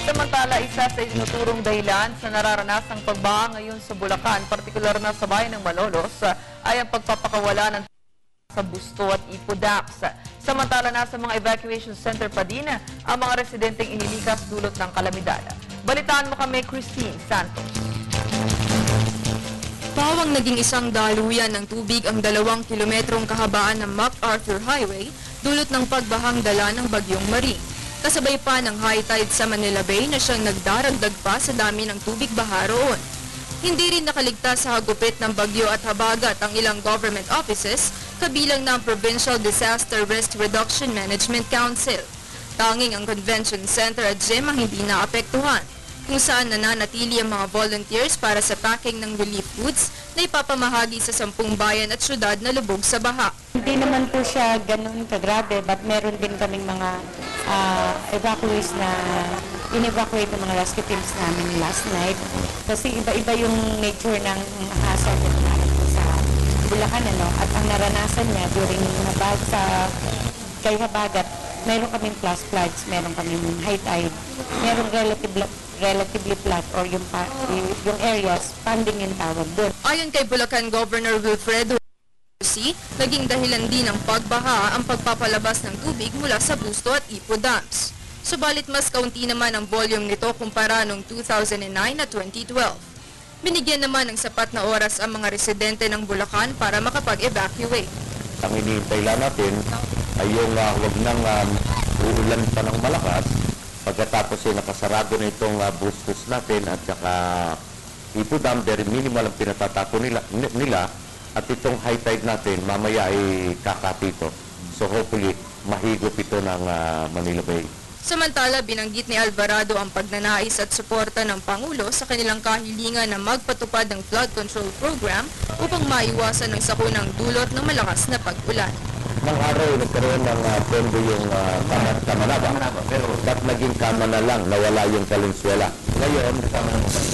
Samantala, isa sa itinuturong dahilan sa nararanasang pagbaha ngayon sa Bulacan, partikular na sa bayan ng Malolos, ay ang pagpapakawala ng sa Busto at Ipo Dams. Samantala, nasa mga evacuation center pa din ang mga residenteng inilikas dulot ng kalamidad. Balitaan mo kami, Christine Santos. Pawang naging isang daluyan ng tubig ang 2 kilometrong kahabaan ng MacArthur Highway dulot ng pagbahang dala ng bagyong Maring. Kasabay pa ng high tide sa Manila Bay na siyang nagdaragdag pa sa dami ng tubig baha roon. Hindi rin nakaligtas sa hagupit ng bagyo at habagat ang ilang government offices, kabilang ng Provincial Disaster Risk Reduction Management Council. Tanging ang Convention Center at gym ang hindi naapektuhan, kung saan nananatili ang mga volunteers para sa packing ng relief goods na ipapamahagi sa 10 bayan at syudad na lubog sa baha. Hindi naman po siya ganun kagrabe, but meron din kaming mga evacuees na in-evacuate ng mga rescue teams namin last night. Kasi iba-iba yung nature ng hazard na sa Bulacan, at ang naranasan niya during kay habagat, meron kaming flash floods, meron kaming high tide, meron relatively flat or yung areas, panding yung tawag doon. Ayon kay Bulacan Governor Wilfredo, naging dahilan din ng pagbaha ang pagpapalabas ng tubig mula sa Busto at Ipo Dams. Subalit mas kaunti naman ang volume nito kumpara noong 2009 at 2012. Binigyan naman ng sapat na oras ang mga residente ng Bulacan para makapag-evacuate. Ang hinihintay lang natin ay yung huwag nang uulan pa ng malakas. Pagkatapos ay nakasarado na itong bustos natin at saka Ipo Dam, very minimal ang pinatatapon nila. At itong high tide natin, mamaya ay kakapito. So hopefully, mahigop ito ng Manila Bay. Samantala, binanggit ni Alvarado ang pagnanais at suporta ng Pangulo sa kanilang kahilingan na magpatupad ng flood control program upang maiwasan ang sakunang dulot ng malakas na pag-ulan. Nang araw, nagkaroon ng pondo yung Kamanaba. Pero naging kama na lang, nawala yung Valenzuela. Ngayon,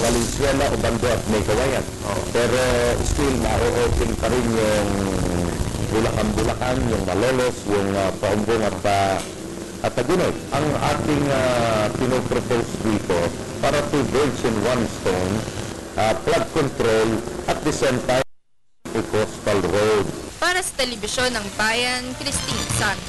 Valenzuela, Obando at May Kawayan. Pero still, ma-open pa rin yung Bulacan, yung Malolos, yung Paumbong at Tagunog. Ang ating pinopropose dito para 2 birds in 1 stone, flood control at the same time a coastal road. Para sa Telebisyon ng Bayan, Christine Santos.